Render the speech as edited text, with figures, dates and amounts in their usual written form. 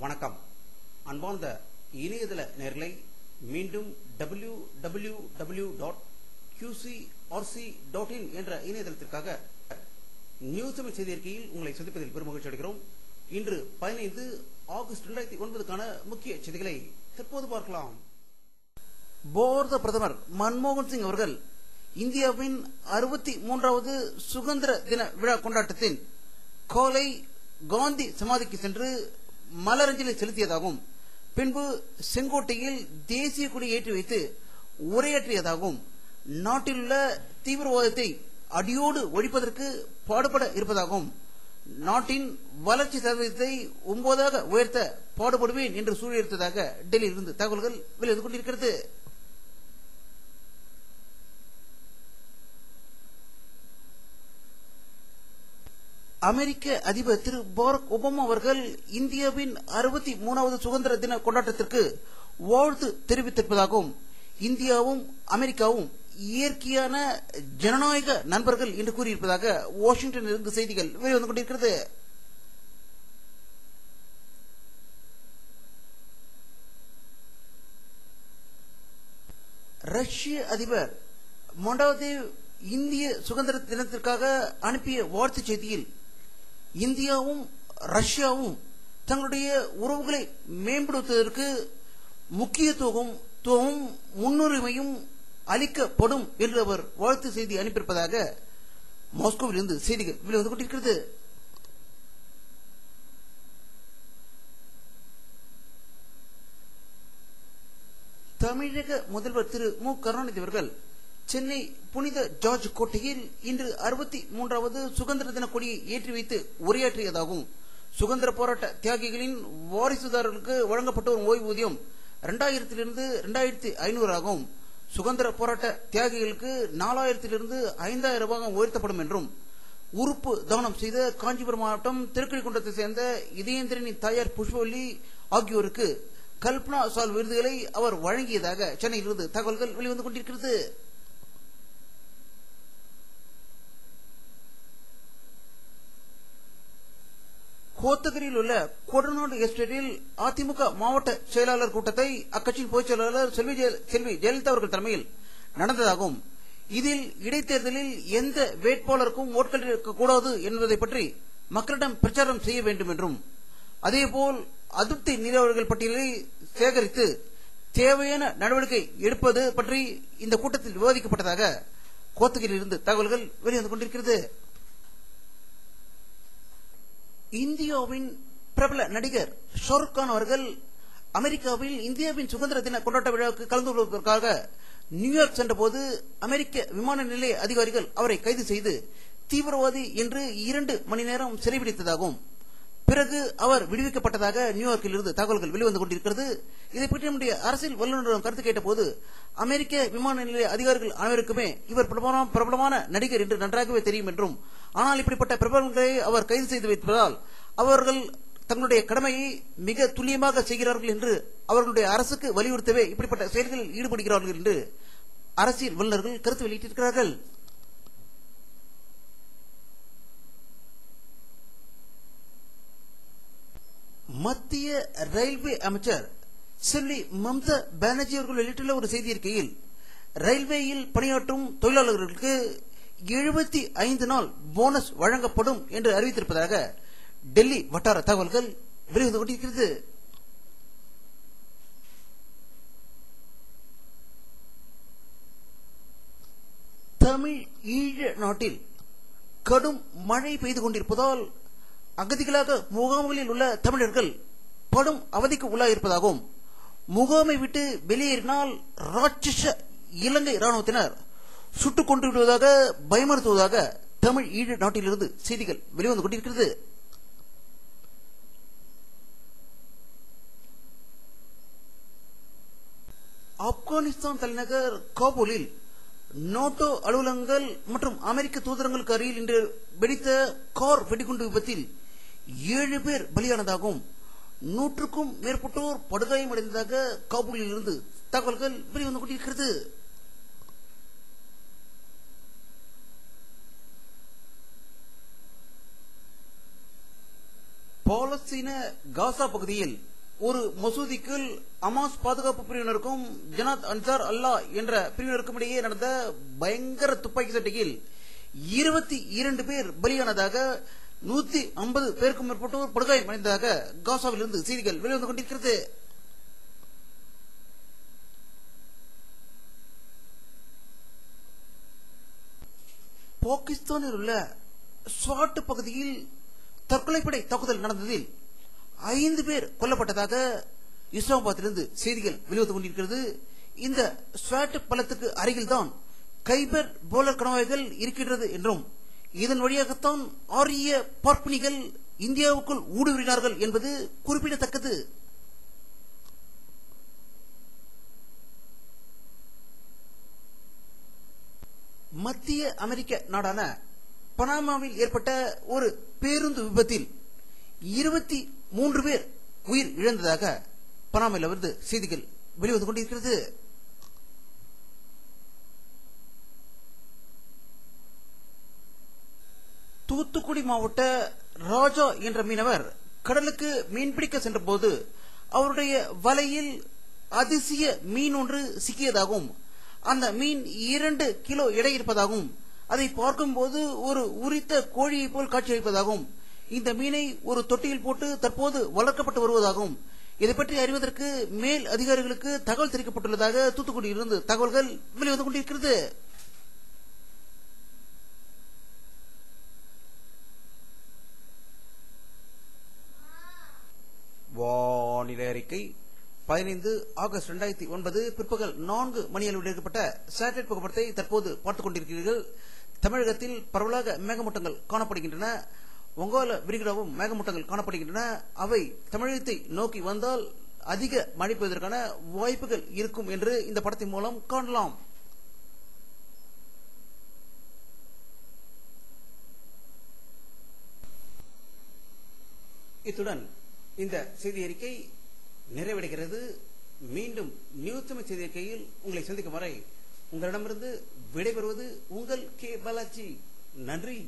வணக்கம். அன்பார்ந்த இணையதள நேயர்களை மீண்டும் www.qcrc.in என்ற இணையதளத்திற்காக நியூஸ் தமிழ் செய்தி அறிக்கையில் உங்களை சந்திப்பதில் பெருமகிழ்ச்சி அடைகிறோம். இன்று 15 ஆகஸ்ட் 2009 முக்கிய செய்திகளை தற்போது பார்க்கலாம். பாரத பிரதமர் மன்மோகன் சிங் அவர்கள் இந்தியாவின் 63வது சுதந்திர தின விழா கொண்டாட்டத்தின் காலை காந்தி சமாதிக்கு சென்று மலரஞ்சலி செலுத்தியதாகவும் பின்பு செங்கோட்டையில் தேசிய கொடி ஏற்றி வைத்து உரையாற்றியதாகவும் நாட்டில் உள்ள தீவிரவாதத்தை அடியோடு ஒழிப்பதற்கு பாடுபட இருப்பதாகவும் நாட்டின் வளர்ச்சி சதவீதத்தை 9ஆக உயர்த்த பாடுபடுவேன் என்று சூழியெடுத்ததாக டெல்லியில் இருந்து தகவல்கள் வெளிவந்து கொண்டிருக்கிறது. அமெரிக்க அதிபர் திரு பாரக் ஒபாமா அவர்கள் இந்தியாவின் 63வது சுதந்திர தின கொண்டாட்டத்திற்கு வாழ்த்து தெரிவித்திருப்பதாகவும் இந்தியாவும் அமெரிக்காவும் இயற்கையான ஜனநாயக நண்பர்கள் என்று கூறியிருப்பதாக வாஷிங்டனில் இருந்து செய்திகள் வெளிவந்து கொண்டிருக்கிறது. ரஷ்ய அதிபர் மொண்டாதேவ் இந்திய சுதந்திர தினத்திற்காக அனுப்பிய வாழ்த்து செய்தியில் இந்தியாவும் ரஷ்யாவும் தங்களுடைய உறவுகளை மேம்படுத்துவதற்கு முக்கியத்துவமும் முன்னுரிமையும் அளிக்கப்படும் என்று அவர் வாழ்த்து செய்தி அனுப்பியிருப்பதாக மாஸ்கோவில் இருந்து செய்திகள் வெளிவந்து கொண்டிருக்கிறது. தமிழக முதல்வர் திரு மு கருணாநிதி அவர்கள் சென்னை புனித ஜார்ஜ் கோட்டையில் இன்று 63வது சுதந்திர தின கொடியை ஏற்றி வைத்து உரையாற்றியதாகவும் சுதந்திர போராட்ட தியாகிகளின் வாரிசுதாரர்களுக்கு வழங்கப்பட்ட ஒரு ஓய்வூதியம் 2000 இருந்து 2500 ஆகவும் சுதந்திர போராட்ட தியாகிகளுக்கு 4000 இருந்து 5000 ரூபாய் உயர்த்தப்படும் என்றும் உறுப்பு தானம் செய்த காஞ்சிபுரம் மாவட்டம் திருக்கழிக்குன்றத்தை சேர்ந்த இதயேந்திரனின் தாயார் புஷ்பவல்லி ஆகியோருக்கு கல்பனா சால் விருதுகளை அவர் வழங்கியதாக சென்னையிலிருந்து தகவல்கள் வெளிவந்து கொண்டிருக்கிறது. கோத்தகிரியில் உள்ள கொடநாடு எஸ்டேட்டில் அதிமுக மாவட்ட செயலாளர் கூட்டத்தை அக்கட்சியின் பொதுச் செயலாளர் செல்வி ஜெயலலிதா அவர்கள் தலைமையில் நடந்ததாகவும் இதில் இடைத்தேர்தலில் எந்த வேட்பாளருக்கும் ஓட்களிக்கக்கூடாது என்பதை பற்றி மக்களிடம் பிரச்சாரம் செய்ய வேண்டும் என்றும் அதேபோல் அதிருப்தி நீராவர்கள் பட்டியலை சேகரித்து தேவையான நடவடிக்கை எடுப்பது பற்றி இந்த கூட்டத்தில் விவாதிக்கப்பட்டதாக கோத்தகிரியில் இருந்து தகவல்கள் வெளிவந்து கொண்டிருக்கிறது. இந்தியாவின் பிரபல நடிகர் ஷாருக் கான் அவர்கள் அமெரிக்காவில் இந்தியாவின் சுதந்திர தின கொண்டாட்ட விழாவுக்கு கலந்து கொள்வதற்காக நியூயார்க் சென்றபோது அமெரிக்க விமான நிலைய அதிகாரிகள் அவரை கைது செய்து தீவிரவாதி என்று 2 மணி நேரம் சிறைபிடித்ததாகவும் பிறகு அவர் விடுவிக்கப்பட்டதாக நியூயார்க்கில் இருந்து தகவல்கள் வெளிவந்து கொண்டிருக்கிறது. இதை பற்றி நம்முடைய அரசியல் வல்லுநரிடம் கருத்து கேட்டபோது அமெரிக்க விமான நிலைய அதிகாரிகள் அனைவருக்குமே இவர் பிரபலமான நடிகர் என்று நன்றாகவே தெரியும் என்றும் ஆனால் இப்படிப்பட்ட பிரபலங்களை அவர் கைது செய்து வைப்பதால் அவர்கள் தங்களுடைய கடமையை மிக துல்லியமாக செய்கிறார்கள் என்று அவர்களுடைய அரசுக்கு வலியுறுத்தவே இப்படிப்பட்ட செயல்களில் ஈடுபடுகிறார்கள் என்று அரசியல் வல்லுநர்கள் கருத்து வெளியிட்டிருக்கிறார்கள். மத்திய ரயில்வே அமைச்சர் செல்வி மம்தா பானர்ஜி அவர்கள் வெளியிட்டுள்ள ஒரு செய்தி அறிக்கையில் ரயில்வேயில் பணியாற்றும் தொழிலாளர்களுக்கு 75 நாள் போனஸ் வழங்கப்படும் என்று அறிவித்திருப்பதாக டெல்லி வட்டார தகவல்கள் வெளிவந்து கொண்டிருக்கிறது. தமிழ் ஈழ நாட்டில் கடும் மழை பெய்து கொண்டிருப்பதால் அகதிகளாக முகாம்களில் உள்ள தமிழர்கள் படும் அவதிக்கு உள்ளாயிருப்பதாகவும் முகாமை விட்டு வெளியேறினால் ராட்சச இலங்கை ராணுவத்தினர் சுட்டுக் கொண்டு விடுவதாக பயமுறுத்துவதாக தமிழ் ஈழ நாட்டிலிருந்து செய்திகள் வெளிவந்து கொண்டிருக்கிறது. ஆப்கானிஸ்தான் தலைநகர் காபூலில் நாட்டோ அலுவலகங்கள் மற்றும் அமெரிக்க தூதரங்களுக்கு அருகில் இன்று வெடித்த கார் வெடிகுண்டு விபத்தில் 7 பேர் பலியானதாகவும் 100க்கும் மேற்பட்டோர் படுகாயமடைந்ததாக காபூலில் இருந்து தகவல்கள் வெளிவந்து கொண்டிருக்கிறது. பாலஸ்தீன காசா பகுதியில் ஒரு மசூதிக்குள் அமாஸ் பாதுகாப்பு பிரிவினருக்கும் ஜனாத் அன்சார் அல்லாஹ் என்ற பிரிவினருக்கும் இடையே நடந்த பயங்கர துப்பாக்கி சண்டையில் 22 பேர் பலியானதாக 150 பேருக்கும் மேற்பட்டோர் படுகாயம் அடைந்ததாக காசாவில் இருந்து செய்திகள் வெளிவந்து கொண்டிருக்கிறது. பாகிஸ்தானில் உள்ள ஸ்வாட் பகுதியில் தற்கொலைப்படை தாக்குதல் நடந்ததில் 5 பேர் கொல்லப்பட்டதாக இஸ்லாமாபாத்திலிருந்து செய்திகள் வெளிவந்து கொண்டிருக்கிறது. இந்த ஸ்வாட் பள்ளத்துக்கு அருகில்தான் கைபர் போலர் கணவாய்கள் இருக்கின்றது என்றும் இதன் வழியாகத்தான் ஆரிய பார்ப்பனிகள் இந்தியாவுக்குள் ஊடுருவினார்கள் என்பது குறிப்பிடத்தக்கது. மத்திய அமெரிக்க நாடான பனாமாவில் ஏற்பட்ட ஒரு பேருந்து விபத்தில் 23 பேர் உயிர் இழந்ததாக பனாமாவில் இருந்து செய்திகள் வெளிவந்து கொண்டிருக்கிறது. தூத்துக்குடி மாவட்ட ராஜா என்ற மீனவர் கடலுக்கு மீன்பிடிக்க சென்ற போது அவருடைய வலையில் அதிசய மீன் ஒன்று சிக்கியதாகவும் அந்த மீன் 2 கிலோ எடை இருப்பதாகவும் அதை பார்க்கும் போது ஒரு உரித்த கோழியை போல் காட்சியளிப்பதாகவும் இந்த மீனை ஒரு தொட்டியில் போட்டு தற்போது வளர்க்கப்பட்டு வருவதாகவும் இதை பற்றி அறிவதற்கு மேல் அதிகாரிகளுக்கு தகவல் தெரிவிக்கப்பட்டுள்ளதாக தூத்துக்குடியிலிருந்து தகவல்கள் வெளிவந்து கொண்டிருக்கிறது. வானிலை அறிக்கை 15 ஆகஸ்ட் 2009 பிற்பகல் 4 மணியளவில் எடுக்கப்பட்ட சேட்டலைட் புகைப்படத்தை தற்போது பார்த்துக் கொண்டிருக்கிறீர்கள். தமிழகத்தில் பரவலாக மேகமூட்டங்கள் காணப்படுகின்றன. வங்காள விரிகுடாவும் மேகமூட்டங்கள் காணப்படுகின்றன. அவை தமிழகத்தை நோக்கி வந்தால் அதிக மழை பெய்வதற்கான வாய்ப்புகள் இருக்கும் என்று இந்த படத்தின் மூலம் காணலாம். இத்துடன் இந்த செய்தி அறிக்கை நிறைவடைகிறது. மீண்டும் நியூஸ் தமிழ் செய்தி அறிக்கையில் உங்களை சந்திக்கும் வரை உங்களிடமிருந்து விடைபெறுவது உங்கள் கே பாலாஜி. நன்றி.